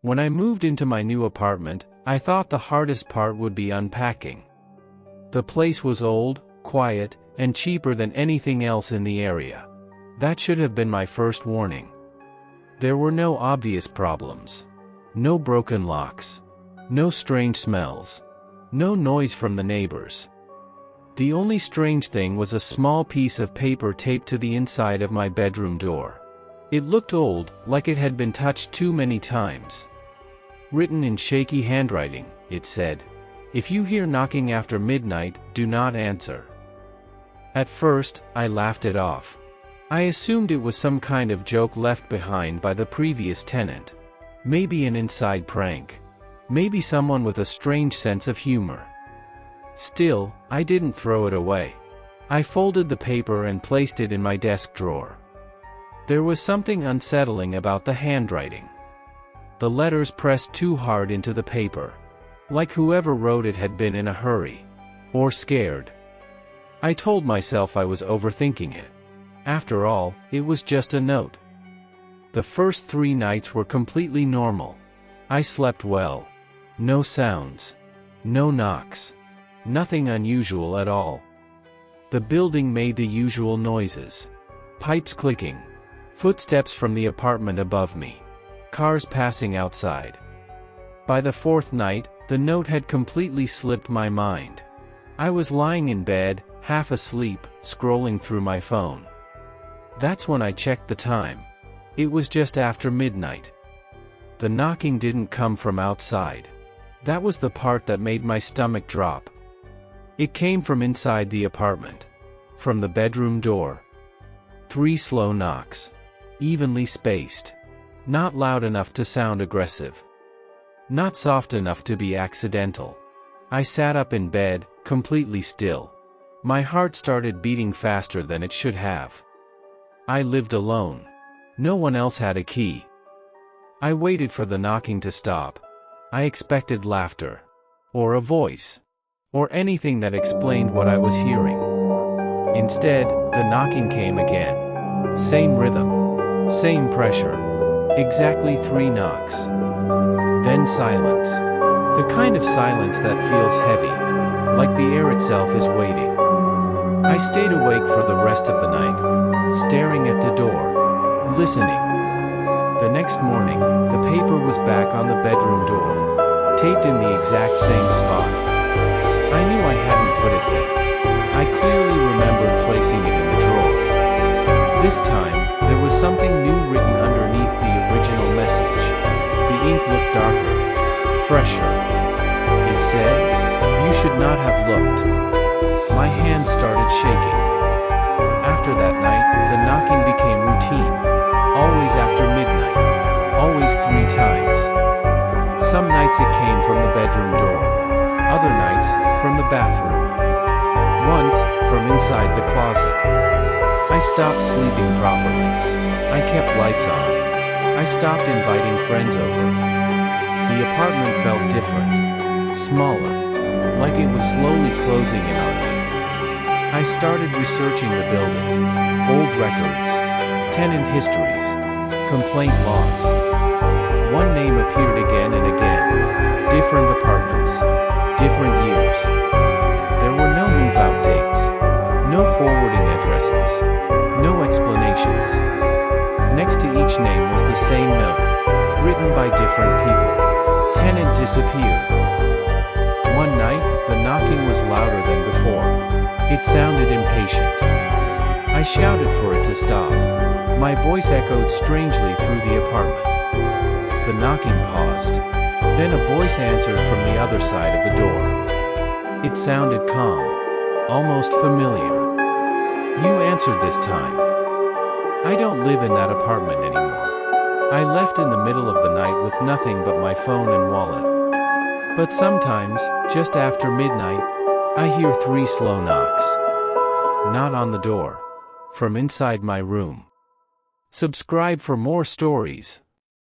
When I moved into my new apartment, I thought the hardest part would be unpacking. The place was old, quiet, and cheaper than anything else in the area. That should have been my first warning. There were no obvious problems. No broken locks. No strange smells. No noise from the neighbors. The only strange thing was a small piece of paper taped to the inside of my bedroom door. It looked old, like it had been touched too many times. Written in shaky handwriting, it said, "If you hear knocking after midnight, do not answer." At first, I laughed it off. I assumed it was some kind of joke left behind by the previous tenant. Maybe an inside prank. Maybe someone with a strange sense of humor. Still, I didn't throw it away. I folded the paper and placed it in my desk drawer. There was something unsettling about the handwriting. The letters pressed too hard into the paper. Like whoever wrote it had been in a hurry. Or scared. I told myself I was overthinking it. After all, it was just a note. The first 3 nights were completely normal. I slept well. No sounds. No knocks. Nothing unusual at all. The building made the usual noises. Pipes clicking. Footsteps from the apartment above me. Cars passing outside. By the 4th night, the note had completely slipped my mind. I was lying in bed, half asleep, scrolling through my phone. That's when I checked the time. It was just after midnight. The knocking didn't come from outside. That was the part that made my stomach drop. It came from inside the apartment. From the bedroom door. 3 slow knocks. Evenly spaced. Not loud enough to sound aggressive. Not soft enough to be accidental. I sat up in bed, completely still. My heart started beating faster than it should have. I lived alone. No one else had a key. I waited for the knocking to stop. I expected laughter. Or a voice. Or anything that explained what I was hearing. Instead, the knocking came again. Same rhythm. Same pressure. Exactly 3 knocks. Then silence. The kind of silence that feels heavy. Like the air itself is waiting. I stayed awake for the rest of the night, staring at the door, listening. The next morning, the paper was back on the bedroom door, taped in the exact same spot. I knew I hadn't put it there. I clearly remembered placing it in the drawer. This time, there was something new written underneath the original message. The ink looked darker, fresher. It said, "You should not have looked." My hands started shaking. After that night, the knocking became routine. Always after midnight. Always 3 times. Some nights it came from the bedroom door. Other nights, from the bathroom. Once, from inside the closet. I stopped sleeping properly. I kept lights on. I stopped inviting friends over. The apartment felt different. Smaller. Like it was slowly closing in on me. I started researching the building. Old records. Tenant histories. Complaint logs. One name appeared again and again. Different apartments. Different years. There were no move-out dates. No forwarding addresses. No explanations. Next to each name was the same note. Written by different people. Tenant disappeared. One night, the knocking was louder than before. It sounded impatient. I shouted for it to stop. My voice echoed strangely through the apartment. The knocking paused. Then a voice answered from the other side of the door. It sounded calm. Almost familiar. "You answered this time. I don't live in that apartment anymore. I left in the middle of the night with nothing but my phone and wallet. But sometimes, just after midnight, I hear 3 slow knocks. Not on the door. From inside my room." Subscribe for more stories.